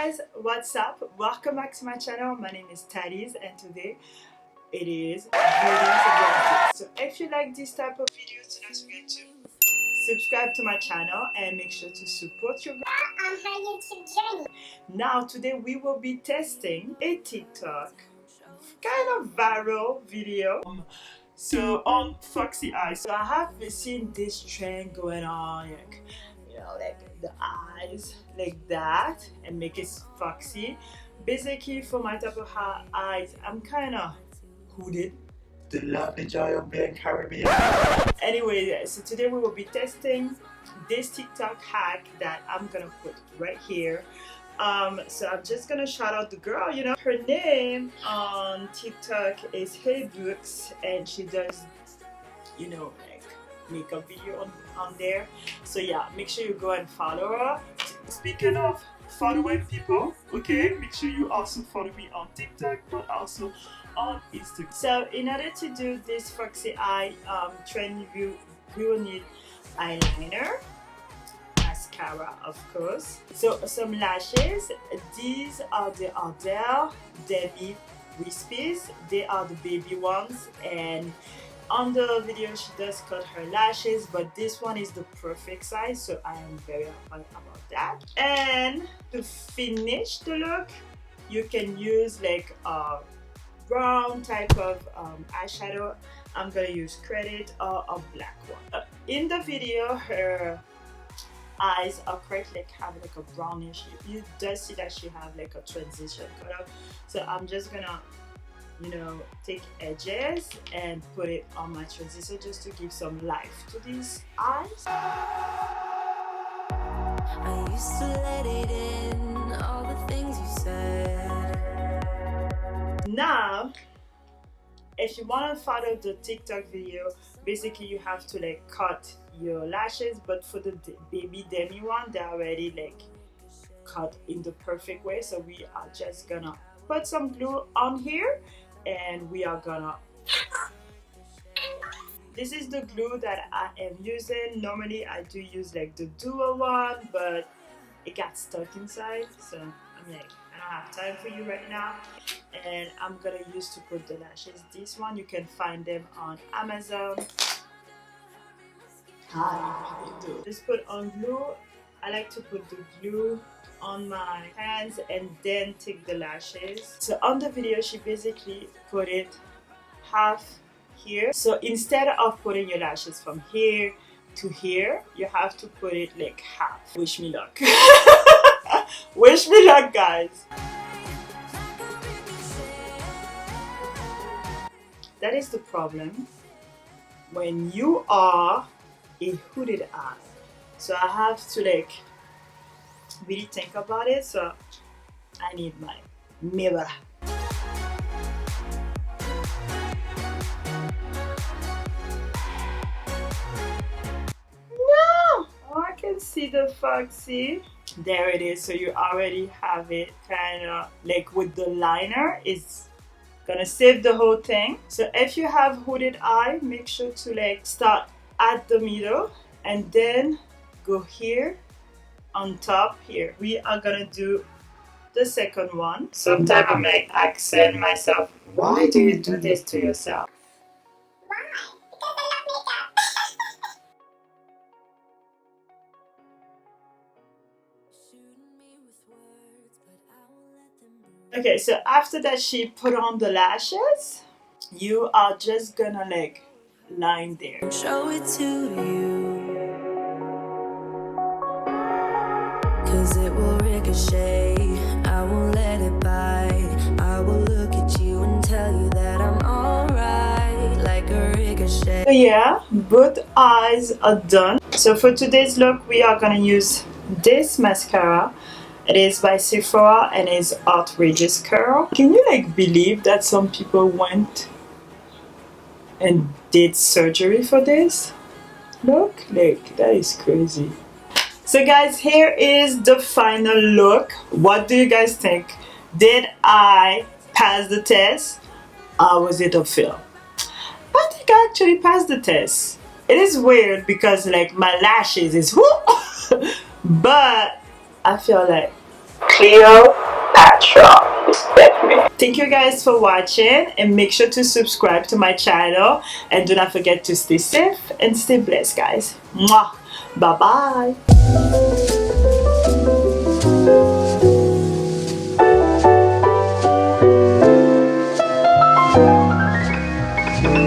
guys, what's up? Welcome back to my channel. My name is Thaliz and today it is Beauty Wednesday. So if you like this type of videos, do not forget to subscribe to my channel and make sure to support your girl on her YouTube journey. Now today we will be testing a TikTok kind of viral video. So on Foxy Eyes. So I have seen this trend going on, like, you know, like the eyes like that and make it foxy. Basically for my type of eyes, I'm kind of hooded. The lovely joy of being Caribbean. Anyway, so today we will be testing this TikTok hack that I'm gonna put right here. So I'm just gonna shout out the girl, you know, her name on TikTok is Hey Books and she does, you know, like makeup video on there. So yeah, make sure you go and follow her. Speaking of following people, okay, make sure you also follow me on TikTok but also on Instagram. So in order to do this foxy eye trend review, we will need eyeliner, mascara of course, so some lashes. These are the Ardell Demi Wispies. They are the baby ones, and on the video she does cut her lashes, but this one is the perfect size, so I am very happy about that. And to finish the look, you can use like a brown type of eyeshadow. I'm gonna use Credit or a black one. In the video her eyes are quite like have like a brownish. You does see that she have like a transition color, so I'm just gonna, you know, take edges and put it on my transition just to give some life to these eyes. I used to let it in, all the things you said. Now if you want to follow the TikTok video, basically you have to like cut your lashes, but for the baby Demi one, they're already like cut in the perfect way. So we are just gonna put some glue on here and we are gonna, this is the glue that I am using. Normally I do use like the dual one, but it got stuck inside, so I'm like, I don't have time for you right now. And I'm gonna use to put the lashes. This one you can find them on Amazon. Just put on glue. I like to put the glue on my hands and then take the lashes. So on the video she basically put it half here. So instead of putting your lashes from here to here, you have to put it like half. Wish me luck. Wish me luck, guys. That is the problem when you are a hooded eye. So I have to like really think about it. So I need my mirror. No! Oh, I can see the foxy. There it is. So you already have it kind of like with the liner. It's gonna save the whole thing. So if you have hooded eye, make sure to like start at the middle and then go here on top here. We are gonna do the second one. Sometimes I'm like asking myself, why do you do this to yourself? Why? Because I love makeup. Okay, so after that she put on the lashes, you are just gonna like line there. Show it to you, cause it will ricochet. I won't let it bite. I will look at you and tell you that I'm alright, like a ricochet. So yeah, both eyes are done. So for today's look we are gonna use this mascara. It is by Sephora and is Outrageous Curl. Can you like believe that some people went and did surgery for this? Look, like that is crazy. So guys, here is the final look. What do you guys think? Did I pass the test or was it a fail? I think I actually passed the test. It is weird because like my lashes is whoop, but I feel like Cleopatra. Respect me. Thank you guys for watching, and make sure to subscribe to my channel, and do not forget to stay safe and stay blessed, guys. Mwah. Bye bye.